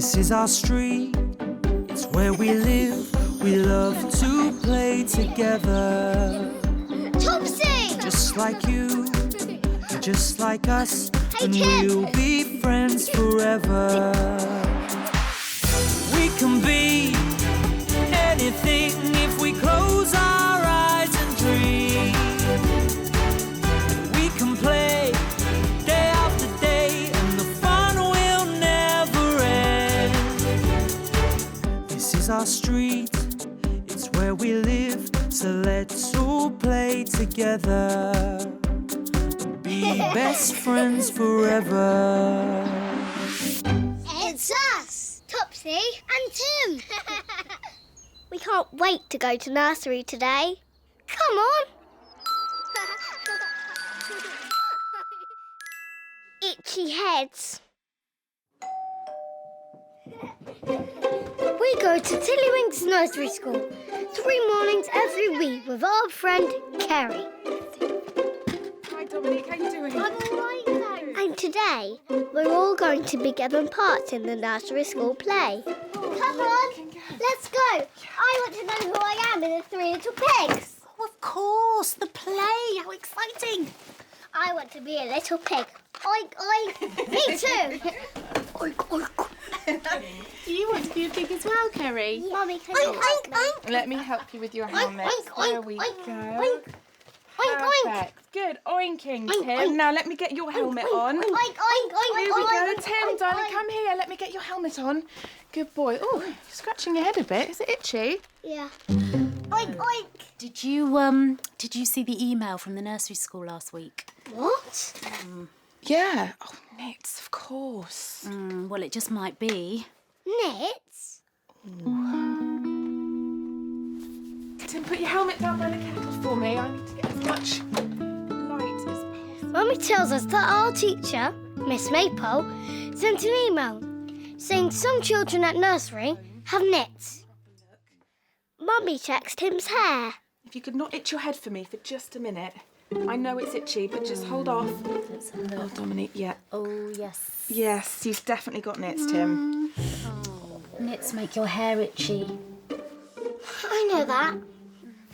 This is our street, it's where we live. We love to play together. Topsy! Just like you, just like us, Hey, and Tim. we'll be friends forever. We can be anything if we close our eyes and dream. We can play day after day, and the fun will never end. This is our street, it's where we live, so let's all play together. Be best friends forever. It's us, Topsy and Tim. We can't wait to go to nursery today. Come on. Itchy heads. We go to Tiddlywinks Nursery School 3 mornings every week with our friend Kerry. Hi Dominique, how you doing? I'm all right, thanks. And today, we're all going to be given parts in the nursery school play. Come on, let's go. I want to know who I am in the Three Little Pigs. Oh, of course, the play. How exciting. I want to be a little pig. Oink, oink. Me too. Oink, oink. Do you want to be a pig as well, Kerry? Mummy, can you help me? Let me help you with your helmet. Oink, There oink, we oink, go. oink. Oink, oink. Perfect. Good. Oinking, Oink, Tim. oink. Now let me get your helmet on. Oink, oink, oink, Here we go, oink, Tim, oink, darling. oink. Come here. Let me get your helmet on. Good boy. Oh, you're scratching your head a bit. Is it itchy? Yeah. Oink, oink. Did you see the email from the nursery school last week? What? Yeah. Oh, Nits, of course. Well, it just might be. Nits? Tim, put your helmet down by the kettle for me. I need to get as much light as possible. Mummy tells us that our teacher, Miss Maple, sent an email saying some children at nursery have nits. Mummy checks Tim's hair. If you could not itch your head for me for just a minute. I know it's itchy, but just hold off. Let's have a Oh, look. Dominique, yeah. Oh, yes. Yes, you've definitely got nits, Tim. Nits make your hair itchy. I know that.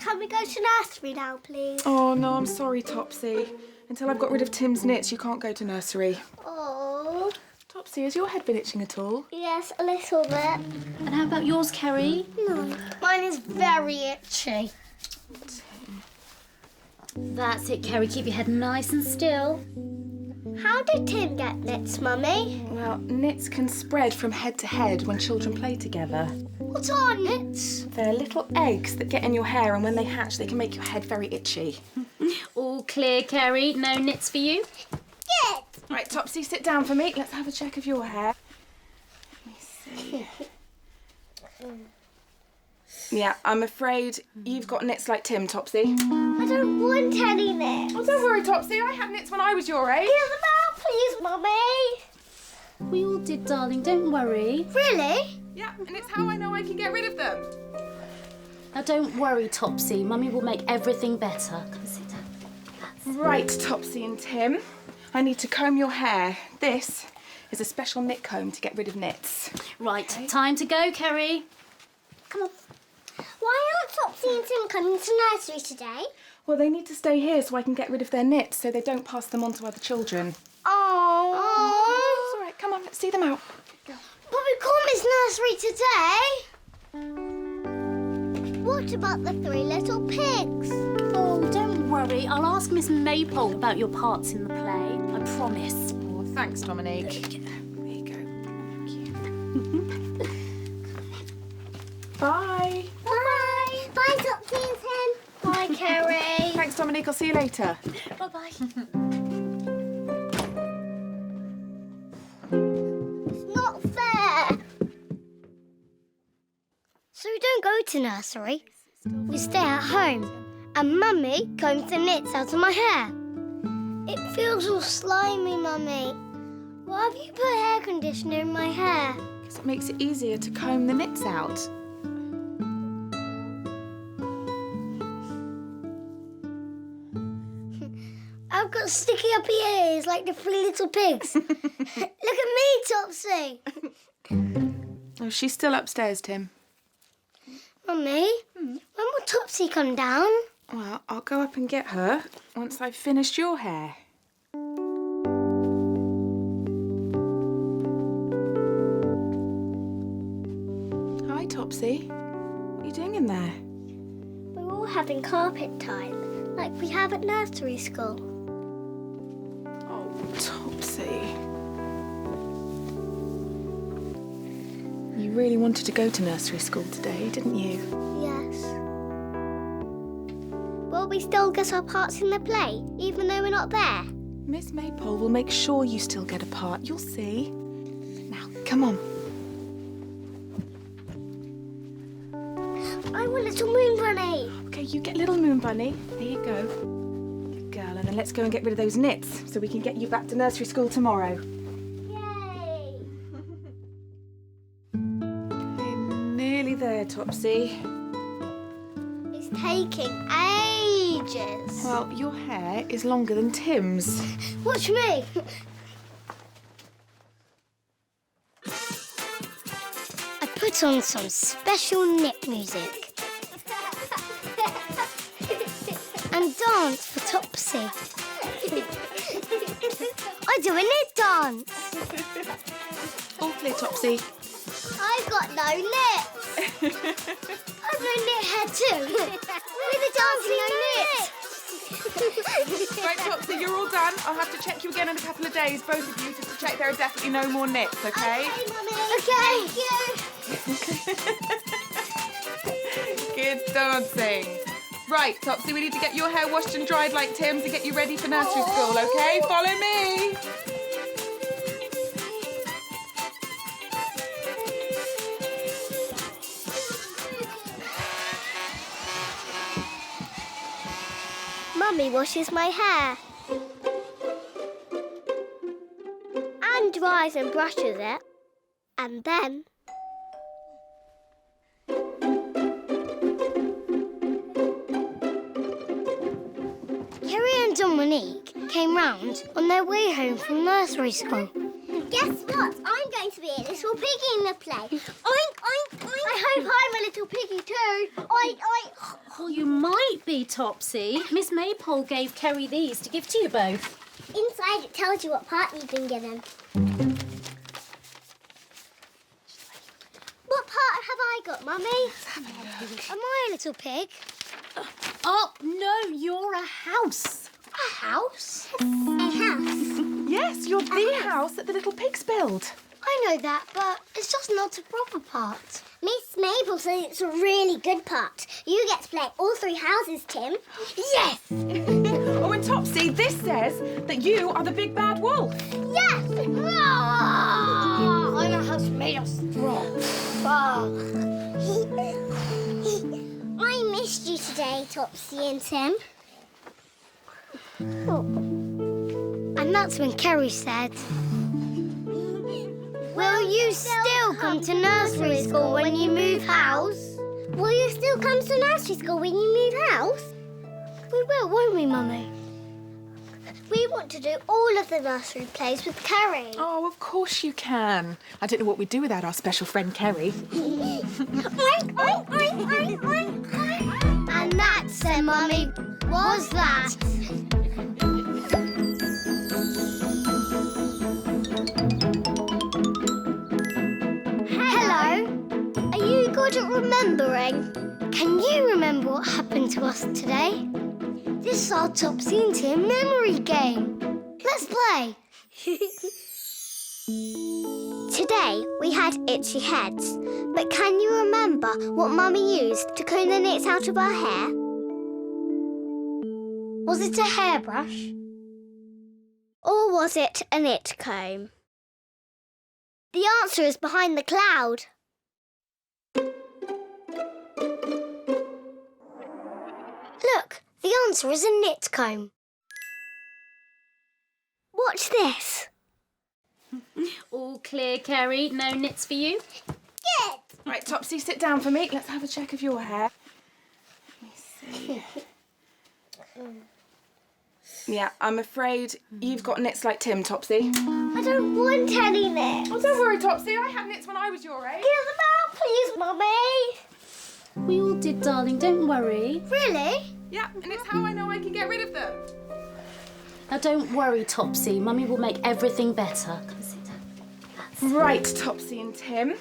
Can we go to nursery now, please? Oh, no, I'm sorry, Topsy. Until I've got rid of Tim's nits, you can't go to nursery. Oh, Topsy, has your head been itching at all? yes, a little bit. And how about yours, Kerry? No. Mine is very itchy. That's it, Kerry. Keep your head nice and still. How did Tim get nits, Mummy? Well, nits can spread from head to head when children play together. What are nits? They're little eggs that get in your hair, and when they hatch, they can make your head very itchy. All clear, Kerry. No nits for you? Yes. Right, Topsy, sit down for me. Let's have a check of your hair. Let me see. Yeah, I'm afraid you've got nits like Tim, Topsy. I don't want any nits. Oh, don't worry, Topsy. I had nits when I was your age. Give them out, please, Mummy. We all did, darling. Don't worry. Really? Yeah, and it's how I know I can get rid of them. Now, don't worry, Topsy. Mummy will make everything better. Come sit down. Right, Topsy and Tim. I need to comb your hair. This is a special nit comb to get rid of nits. Right, time to go, Kerry. Come on. Why aren't Topsy and Tim coming to nursery today? Well, they need to stay here so I can get rid of their nits so they don't pass them on to other children. Oh. It's all right, come on, let's see them out. But we can't miss nursery today. What about the Three Little Pigs? Oh, don't worry. I'll ask Miss Maple about your parts in the play. I promise. Oh, thanks, Dominique. There you go. Thank you. Bye. Bye. Bye, Topsy and Tim. Bye, Kerry. Thanks, Dominique. I'll see you later. Bye-bye. It's not fair. So we don't go to nursery. We stay at home. And Mummy combs the nits out of my hair. It feels all slimy, Mummy. Why have you put hair conditioner in my hair? Because it makes it easier to comb the nits out. I've got sticky uppy ears like the Three Little Pigs. Look at me, Topsy. Oh, she's still upstairs, Tim. Mummy, when will Topsy come down? Well, I'll go up and get her once I've finished your hair. Hi, Topsy. What are you doing in there? We're all having carpet time, like we have at nursery school. Oh, Topsy. You really wanted to go to nursery school today, didn't you? Yes. Will we still get our parts in the play, even though we're not there? Miss Maypole will make sure you still get a part. You'll see. Now, come on. I want Little Moon Bunny. Okay, you get Little Moon Bunny. There you go. Good girl. And then let's go and get rid of those nits so we can get you back to nursery school tomorrow. Yay! We're nearly there, Topsy. It's taking ages. Well, your hair is longer than Tim's. Watch me. I put on some special knit music and dance for Topsy. I do a knit dance. All clear, Topsy. I've got no lips. I've no knit hair too. With a dancing no knit. Right, Topsy, you're all done. I'll have to check you again in a couple of days, both of you, just to check there are definitely no more nits, okay? Okay, Mummy. Okay. Thank you. Good dancing. Right, Topsy, we need to get your hair washed and dried like Tim to get you ready for nursery school, okay? Follow me. Mummy washes my hair and dries and brushes it, and then Kerry and Dominique came round on their way home from nursery school. Guess what? I'm going to be a little piggy in the play. Oink, oink, oink. I hope I'm a little piggy too. Oink, oink. Oh, you might be, Topsy. Miss Maypole gave Kerry these to give to you both. Inside it tells you what part you've been given. What part have I got, Mummy? Let's have a look. Am I a little pig? Oh, no, you're a house. A house? A house? Yes, you're the house that the little pigs build. I know that, but it's just not a proper part. Miss Maple says it's a really good part. You get to play all three houses, Tim. Yes! Oh, and Topsy, this says that you are the big bad wolf. Yes! I'm a house made of straw. I missed you today, Topsy and Tim. Oh. And that's when Kerry said, will you still come to nursery school when you move house? Will you still come to nursery school when you move house? We will, won't we, Mummy? We want to do all of the nursery plays with Kerry. Oh, of course you can. I don't know what we'd do without our special friend Kerry. Oink, oink, oink, oink, oink, oink. And that, said Mummy, was that. Hello. Are you good at remembering? Can you remember what happened to us today? This is our Topsy and Tim memory game. Let's play. Today we had itchy heads, but can you remember what Mummy used to comb the nits out of our hair? Was it a hairbrush? Or was it a knit comb? The answer is behind the cloud. Look, the answer is a knit comb. Watch this. All clear, Kerry. No nits for you? Good. Right, Topsy, sit down for me. Let's have a check of your hair. Let me see. Yeah, I'm afraid you've got nits like Tim, Topsy. I don't want any knits. Oh, don't worry, Topsy. I had nits when I was your age. Give them Please, Mummy. We all did, darling, don't worry. Really? Yeah, and it's how I know I can get rid of them. Now don't worry, Topsy. Mummy will make everything better. Come sit down. That's Right, Topsy and Tim.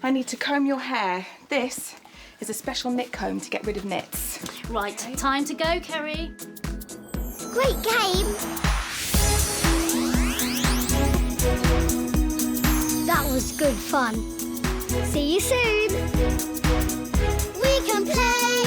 I need to comb your hair. This is a special knit comb to get rid of nits. right. Time to go, Kerry. Great game. That was good fun. See you soon. We can play